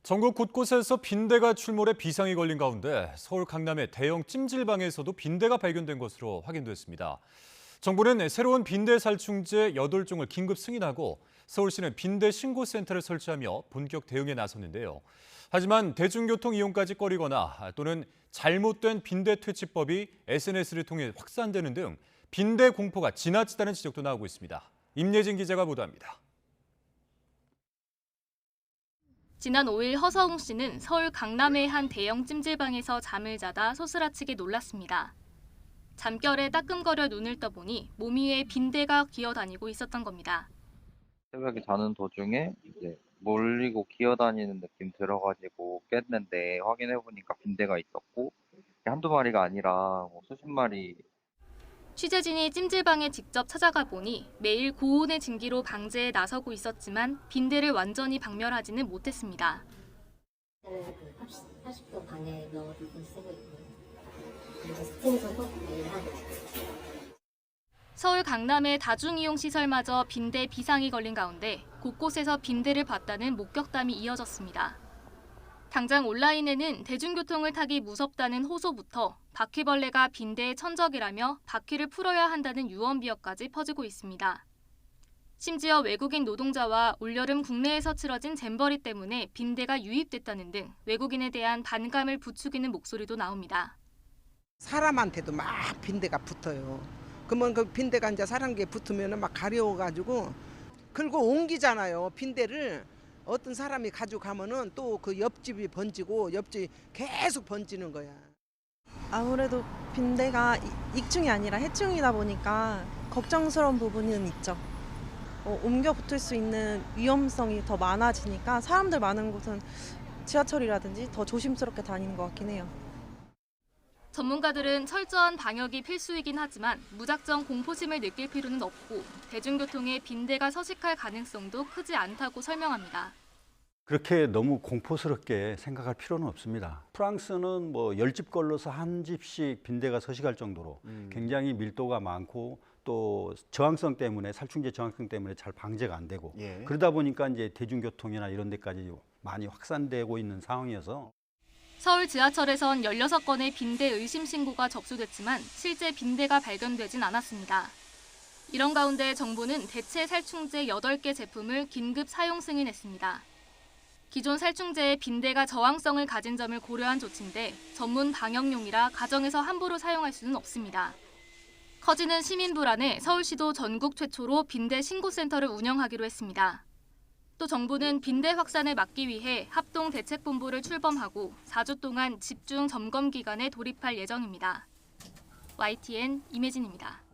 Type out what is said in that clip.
전국 곳곳에서 빈대가 출몰해 비상이 걸린 가운데 서울 강남의 대형 찜질방에서도 빈대가 발견된 것으로 확인됐습니다. 정부는 새로운 빈대 살충제 8종을 긴급 승인하고 서울시는 빈대 신고센터를 설치하며 본격 대응에 나섰는데요. 하지만 대중교통 이용까지 꺼리거나 또는 잘못된 빈대 퇴치법이 SNS를 통해 확산되는 등 빈대 공포가 지나치다는 지적도 나오고 있습니다. 임예진 기자가 보도합니다. 지난 5일 허서웅 씨는 서울 강남의 한 대형 찜질방에서 잠을 자다 소스라치게 놀랐습니다. 잠결에 따끔거려 눈을 떠보니 몸 위에 빈대가 기어다니고 있었던 겁니다. 새벽에 자는 도중에 이제 몰리고 기어다니는 느낌 들어가지고 깼는데 확인해보니까 빈대가 있었고 한두 마리가 아니라 수십 마리. 취재진이 찜질방에 직접 찾아가 보니 매일 고온의 증기로 방제에 나서고 있었지만 빈대를 완전히 박멸하지는 못했습니다. 저는 80도 방에 넣어두고 쓰고 있고 그리고 스팀도 꼭 매일 하고 서울 강남의 다중이용시설마저 빈대 비상이 걸린 가운데 곳곳에서 빈대를 봤다는 목격담이 이어졌습니다. 당장 온라인에는 대중교통을 타기 무섭다는 호소부터 바퀴벌레가 빈대의 천적이라며 바퀴를 풀어야 한다는 유언비어까지 퍼지고 있습니다. 심지어 외국인 노동자와 올여름 국내에서 치러진 잼버리 때문에 빈대가 유입됐다는 등 외국인에 대한 반감을 부추기는 목소리도 나옵니다. 사람한테도 막 빈대가 붙어요. 그러면 그 빈대가 이제 사람에게 붙으면 막 가려워가지고 그리고 옮기잖아요. 빈대를 어떤 사람이 가지고 가면은 또 그 옆집이 번지고 옆집이 계속 번지는 거야. 아무래도 빈대가 익충이 아니라 해충이다 보니까 걱정스러운 부분은 있죠. 옮겨 붙을 수 있는 위험성이 더 많아지니까 사람들 많은 곳은 지하철이라든지 더 조심스럽게 다니는 것 같긴 해요. 전문가들은 철저한 방역이 필수이긴 하지만 무작정 공포심을 느낄 필요는 없고 대중교통에 빈대가 서식할 가능성도 크지 않다고 설명합니다. 그렇게 너무 공포스럽게 생각할 필요는 없습니다. 프랑스는 10집 걸러서 한 집씩 빈대가 서식할 정도로 굉장히 밀도가 많고 또 저항성 때문에 살충제 저항성 때문에 잘 방제가 안 되고 그러다 보니까 이제 대중교통이나 이런 데까지 많이 확산되고 있는 상황이어서 서울 지하철에선 16건의 빈대 의심 신고가 접수됐지만 실제 빈대가 발견되진 않았습니다. 이런 가운데 정부는 대체 살충제 8개 제품을 긴급 사용 승인했습니다. 기존 살충제에 빈대가 저항성을 가진 점을 고려한 조치인데 전문 방역용이라 가정에서 함부로 사용할 수는 없습니다. 커지는 시민 불안에 서울시도 전국 최초로 빈대 신고센터를 운영하기로 했습니다. 또 정부는 빈대 확산을 막기 위해 합동대책본부를 출범하고 4주 동안 집중 점검 기간에 돌입할 예정입니다. YTN 임혜진입니다.